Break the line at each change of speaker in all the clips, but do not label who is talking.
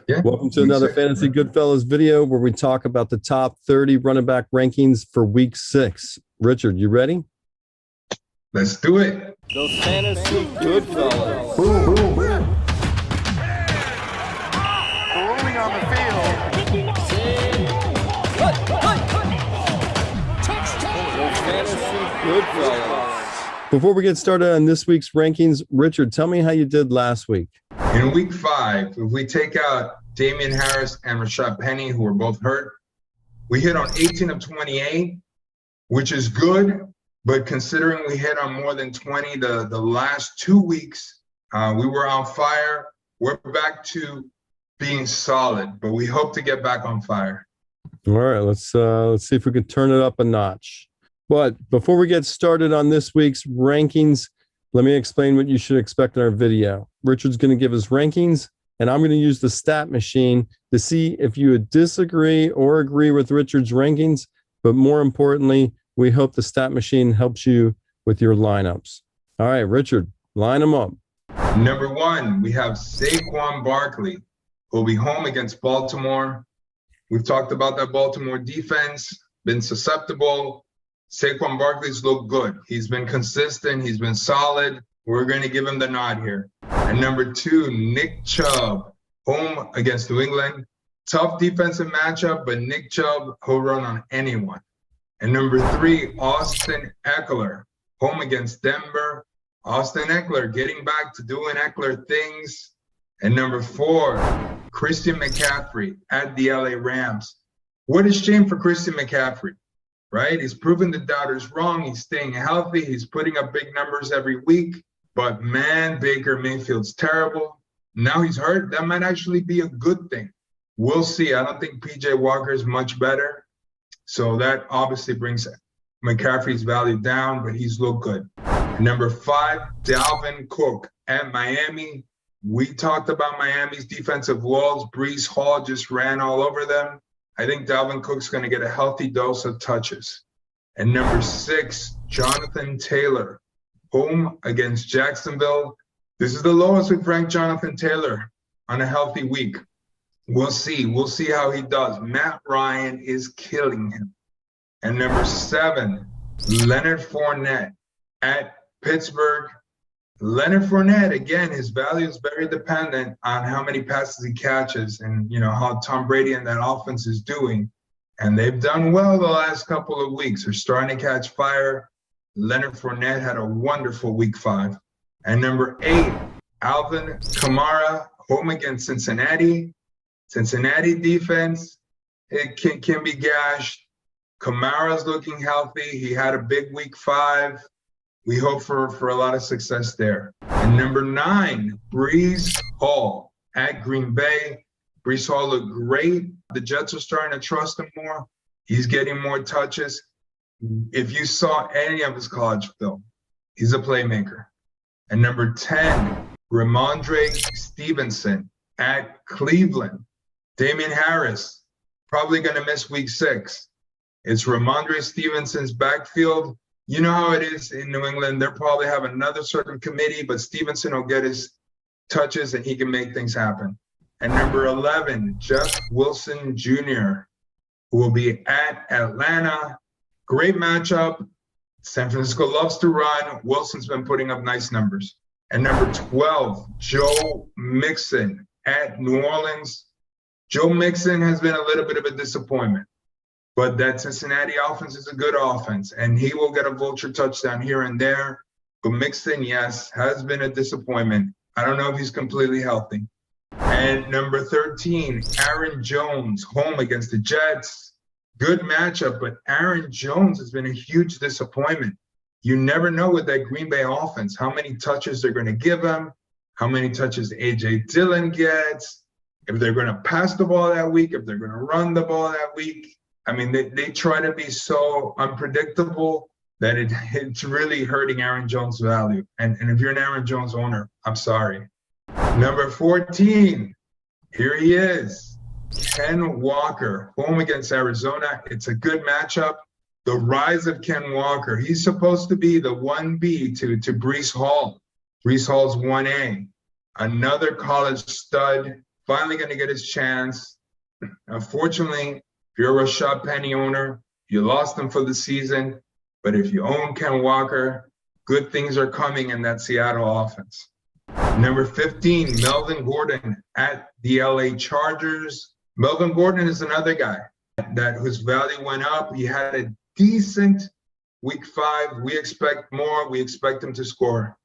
Yeah.
Welcome to another Fantasy Goodfellas video where we talk about the top 30 running back rankings for week 6. Richard, you ready?
Let's do it.
The Fantasy Goodfellas.
Boom, boom, boom.
Rolling on the field.
The Fantasy Goodfellas. Before we get started on this week's rankings, Richard, tell me how you did last week.
In week 5, if we take out Damian Harris and Rashad Penny, who were both hurt, we hit on 18 of 28, which is good. But considering we hit on more than 20 the last 2 weeks, we were on fire. We're back to being solid, but we hope to get back on fire.
All right, let's see if we can turn it up a notch. But before we get started on this week's rankings, let me explain what you should expect in our video. Richard's going to give his rankings, and I'm going to use the stat machine to see if you would disagree or agree with Richard's rankings. But more importantly, we hope the stat machine helps you with your lineups. All right, Richard, line them up.
Number 1, we have Saquon Barkley, who will be home against Baltimore. We've talked about that Baltimore defense, been susceptible. Saquon Barkley's looked good. He's been consistent. He's been solid. We're going to give him the nod here. And number 2, Nick Chubb, home against New England. Tough defensive matchup, but Nick Chubb, he'll run on anyone. And number 3, Austin Eckler, home against Denver. Austin Eckler getting back to doing Eckler things. And number 4, Christian McCaffrey at the LA Rams. What a shame for Christian McCaffrey, right? He's proven the doubters wrong. He's staying healthy. He's putting up big numbers every week. But man, Baker Mayfield's terrible. Now he's hurt. That might actually be a good thing. We'll see. I don't think P.J. Walker is much better. So that obviously brings McCaffrey's value down, but he's looked good. Number 5, Dalvin Cook at Miami. We talked about Miami's defensive walls. Breece Hall just ran all over them. I think Dalvin Cook's going to get a healthy dose of touches. And number 6, Jonathan Taylor, home against Jacksonville. This is the lowest we've ranked Jonathan Taylor on a healthy week. We'll see. We'll see how he does. Matt Ryan is killing him. And number 7, Leonard Fournette at Pittsburgh. Leonard Fournette, again, his value is very dependent on how many passes he catches and, how Tom Brady and that offense is doing. And they've done well the last couple of weeks. They're starting to catch fire. Leonard Fournette had a wonderful week 5. And number 8, Alvin Kamara, home against Cincinnati. Cincinnati defense, it can be gashed. Kamara's looking healthy. He had a big week 5. We hope for a lot of success there. And number 9, Breece Hall at Green Bay. Breece Hall looked great. The Jets are starting to trust him more. He's getting more touches. If you saw any of his college film, he's a playmaker. And number 10, Ramondre Stevenson at Cleveland. Damian Harris, probably going to miss week 6. It's Ramondre Stevenson's backfield. You know how it is in New England. They'll probably have another sort of committee, but Stevenson will get his touches and he can make things happen. And number 11, Jeff Wilson Jr., who will be at Atlanta. Great matchup. San Francisco loves to run. Wilson's been putting up nice numbers. And number 12, Joe Mixon at New Orleans. Joe Mixon has been a little bit of a disappointment. But that Cincinnati offense is a good offense, and he will get a vulture touchdown here and there. But Mixon, yes, has been a disappointment. I don't know if he's completely healthy. And number 13, Aaron Jones, home against the Jets. Good matchup, but Aaron Jones has been a huge disappointment. You never know with that Green Bay offense how many touches they're going to give him, how many touches A.J. Dillon gets, if they're going to pass the ball that week, if they're going to run the ball that week. I mean, they try to be so unpredictable that it's really hurting Aaron Jones' value. And if you're an Aaron Jones owner, I'm sorry. Number 14, here he is, Ken Walker, home against Arizona. It's a good matchup. The rise of Ken Walker. He's supposed to be the 1B to Breece Hall. Breece Hall's 1A. Another college stud finally going to get his chance. Unfortunately, if you're a Rashad Penny owner, you lost him for the season. But if you own Ken Walker, good things are coming in that Seattle offense. Number 15, Melvin Gordon at the LA Chargers. Melvin Gordon is another guy whose value went up. He had a decent week 5. We expect more. We expect him to score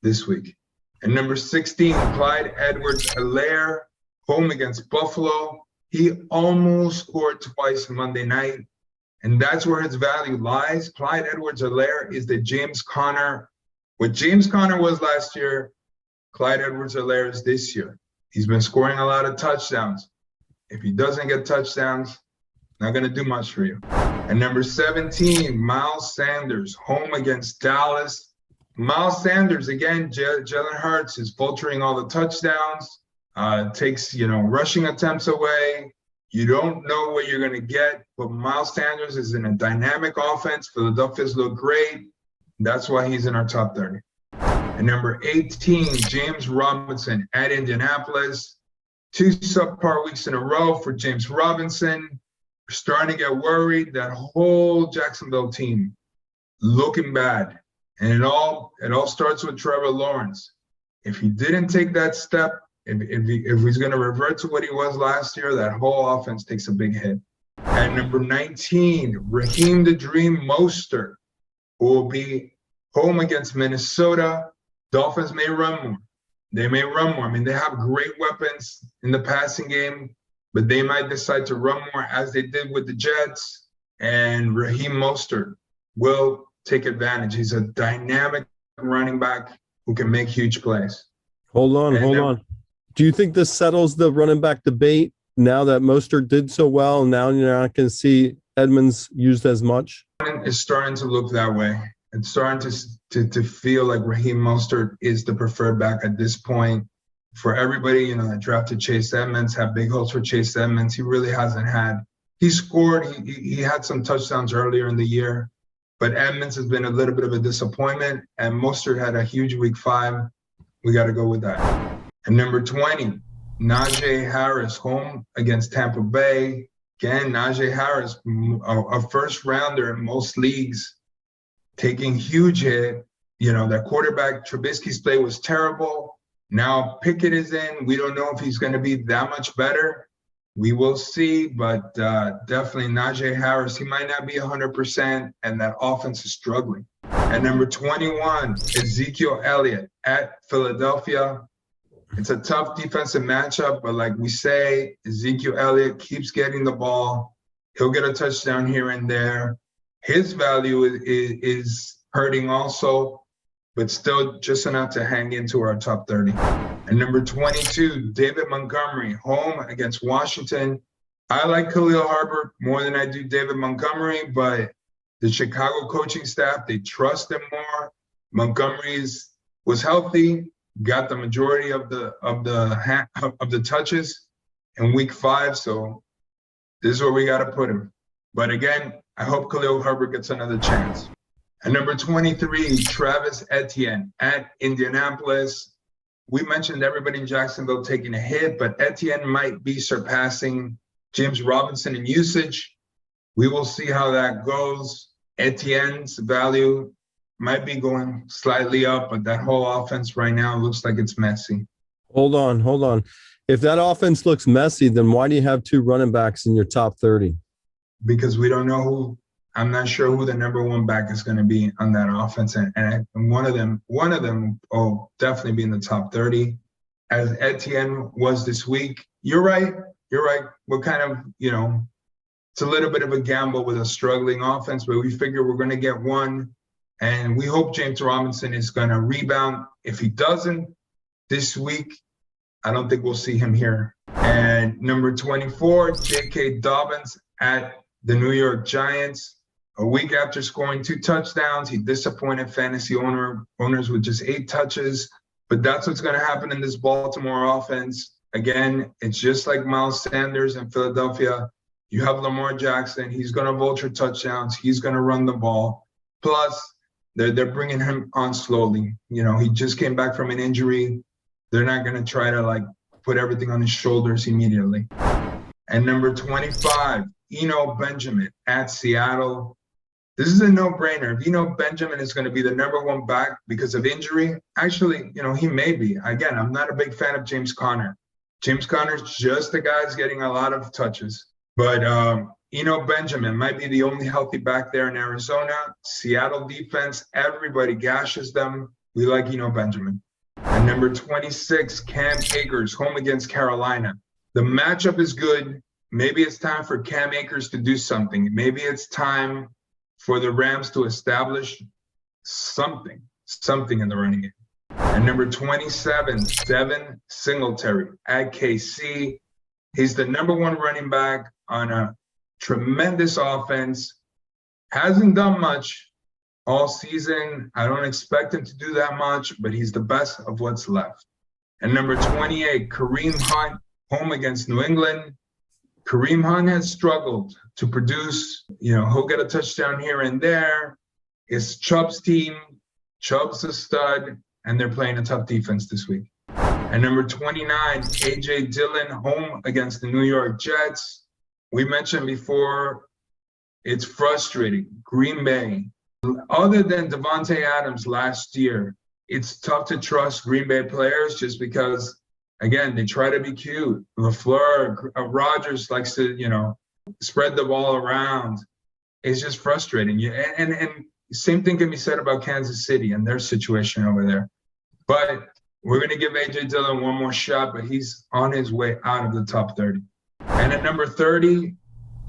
this week. And number 16, Clyde Edwards-Helaire, home against Buffalo. He almost scored twice Monday night, and that's where his value lies. Clyde Edwards-Helaire is the James Conner. What James Conner was last year, Clyde Edwards-Helaire is this year. He's been scoring a lot of touchdowns. If he doesn't get touchdowns, not going to do much for you. And number 17, Miles Sanders, home against Dallas. Miles Sanders, again, Jalen Hurts is vulturing all the touchdowns, takes, rushing attempts away. You don't know what you're going to get, but Miles Sanders is in a dynamic offense. Philadelphia's look great. That's why he's in our top 30. And number 18, James Robinson at Indianapolis. 2 subpar weeks in a row for James Robinson. We're starting to get worried. That whole Jacksonville team looking bad. And it all starts with Trevor Lawrence. If he didn't take that step, if he's going to revert to what he was last year, that whole offense takes a big hit. At number 19, Raheem the Dream Mostert, who will be home against Minnesota. Dolphins may run more. They may run more. I mean, they have great weapons in the passing game, but they might decide to run more as they did with the Jets. And Raheem Mostert will take advantage. He's a dynamic running back who can make huge plays.
Hold on. Do you think this settles the running back debate now that Mostert did so well, and now you're not going to see Edmonds used as much?
It's starting to look that way. It's starting to feel like Raheem Mostert is the preferred back at this point. For everybody, that drafted Chase Edmonds, have big hopes for Chase Edmonds. He really hasn't had. He scored. He had some touchdowns earlier in the year. But Edmonds has been a little bit of a disappointment, and Mostert had a huge week 5. We got to go with that. And number 20, Najee Harris, home against Tampa Bay. Again, Najee Harris, a first rounder in most leagues, taking huge hit. That quarterback, Trubisky's play was terrible. Now Pickett is in. We don't know if he's going to be that much better. We will see, but definitely Najee Harris, he might not be 100%, and that offense is struggling. At number 21, Ezekiel Elliott at Philadelphia. It's a tough defensive matchup, but like we say, Ezekiel Elliott keeps getting the ball. He'll get a touchdown here and there. His value is hurting also, but still just enough to hang into our top 30. And number 22, David Montgomery, home against Washington. I like Khalil Herbert more than I do David Montgomery, but the Chicago coaching staff, they trust him more. Montgomery was healthy, got the majority of the touches in week 5, so this is where we got to put him. But again, I hope Khalil Herbert gets another chance. And number 23, Travis Etienne at Indianapolis. We mentioned everybody in Jacksonville taking a hit, but Etienne might be surpassing James Robinson in usage. We will see how that goes. Etienne's value might be going slightly up, but that whole offense right now looks like it's messy.
Hold on. If that offense looks messy, then why do you have 2 running backs in your top 30?
Because we don't know I'm not sure who the number 1 back is going to be on that offense. And one of them will definitely be in the top 30. As Etienne was this week. You're right. We're kind of, it's a little bit of a gamble with a struggling offense, but we figure we're going to get one. And we hope James Robinson is going to rebound. If he doesn't this week, I don't think we'll see him here. And number 24, J.K. Dobbins at the New York Giants. A week after scoring 2 touchdowns, he disappointed fantasy owners with just 8 touches. But that's what's going to happen in this Baltimore offense. Again, it's just like Miles Sanders in Philadelphia. You have Lamar Jackson. He's going to vulture touchdowns. He's going to run the ball. Plus, they're bringing him on slowly. He just came back from an injury. They're not going to try to put everything on his shoulders immediately. And number 25, Eno Benjamin at Seattle. This is a no-brainer. If Eno Benjamin is going to be the number one back because of injury, actually, he may be. Again, I'm not a big fan of James Conner. James Conner's just the guy who's getting a lot of touches. But Eno Benjamin might be the only healthy back there in Arizona. Seattle defense, everybody gashes them. We like Eno Benjamin. And number 26, Cam Akers, home against Carolina. The matchup is good. Maybe it's time for Cam Akers to do something. Maybe it's time for the Rams to establish something in the running game. And number 27, Devin Singletary at KC. He's the number one running back on a tremendous offense. Hasn't done much all season. I don't expect him to do that much, but he's the best of what's left. And number 28, Kareem Hunt, home against New England. Kareem Hunt has struggled to produce. He'll get a touchdown here and there. It's Chubb's team. Chubb's a stud, and they're playing a tough defense this week. And number 29, A.J. Dillon, home against the New York Jets. We mentioned before, it's frustrating. Green Bay, other than Devontae Adams last year, it's tough to trust Green Bay players just because, again, they try to be cute. LaFleur, Rodgers likes to, spread the ball around. It's just frustrating. And same thing can be said about Kansas City and their situation over there. But we're going to give A.J. Dillon one more shot, but he's on his way out of the top 30. And at number 30,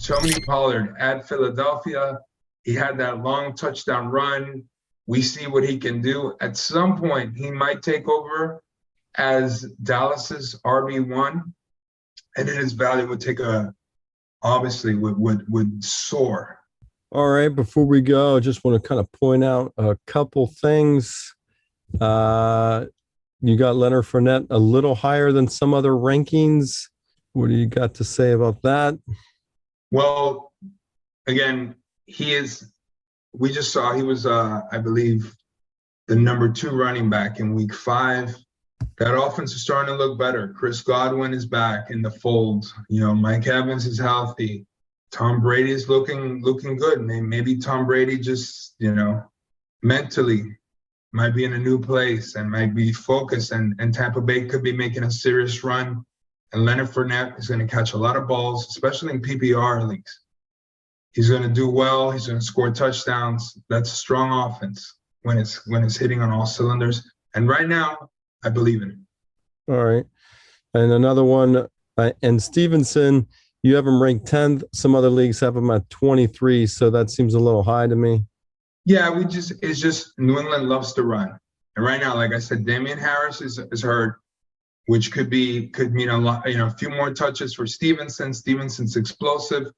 Tony Pollard at Philadelphia. He had that long touchdown run. We see what he can do. At some point, he might take over as Dallas's RB1, and then his value would would soar.
All right, before we go, I just want to kind of point out a couple things. You got Leonard Fournette a little higher than some other rankings. What do you got to say about that?
Well, again, we just saw he was, I believe, the number 2 running back in week 5. That offense is starting to look better. Chris Godwin is back in the fold. Mike Evans is healthy. Tom Brady is looking good. Maybe Tom Brady just, mentally might be in a new place and might be focused, and Tampa Bay could be making a serious run. And Leonard Fournette is going to catch a lot of balls, especially in PPR leagues. He's going to do well. He's going to score touchdowns. That's a strong offense when it's hitting on all cylinders. And right now, I believe in it.
All right. And another one, and Stevenson, you have him ranked 10th. Some other leagues have him at 23, so that seems a little high to me.
Yeah, it's just New England loves to run. And right now, like I said, Damian Harris is hurt, which could mean a lot, a few more touches for Stevenson. Stevenson's explosive.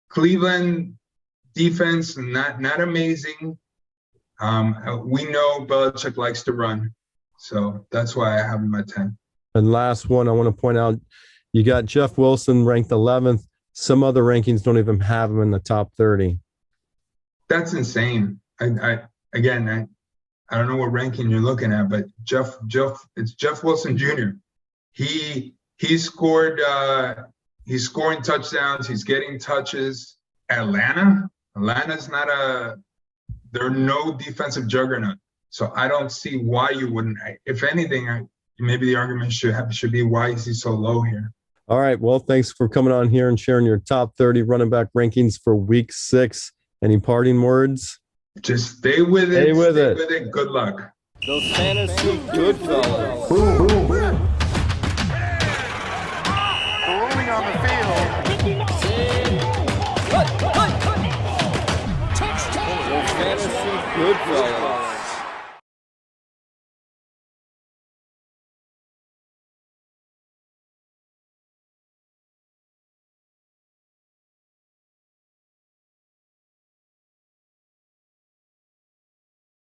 Cleveland defense, not amazing. We know Belichick likes to run, so that's why I have him at 10.
And last one, I want to point out, you got Jeff Wilson ranked 11th. Some other rankings don't even have him in the top 30. That's
insane. I don't know what ranking you're looking at, but it's Jeff Wilson Jr. He scored. He's scoring touchdowns. He's getting touches. Atlanta's they're no defensive juggernaut. So I don't see why you wouldn't. If anything, maybe the argument should be, why is he so low here?
All right. Well, thanks for coming on here and sharing your top 30 running back rankings for week 6. Any parting words?
Just stay with it.
Stay with it.
Good luck.
Those fantasy good fellas.
Boom, boom, boom. Rolling on the field.
Those fantasy good fellas.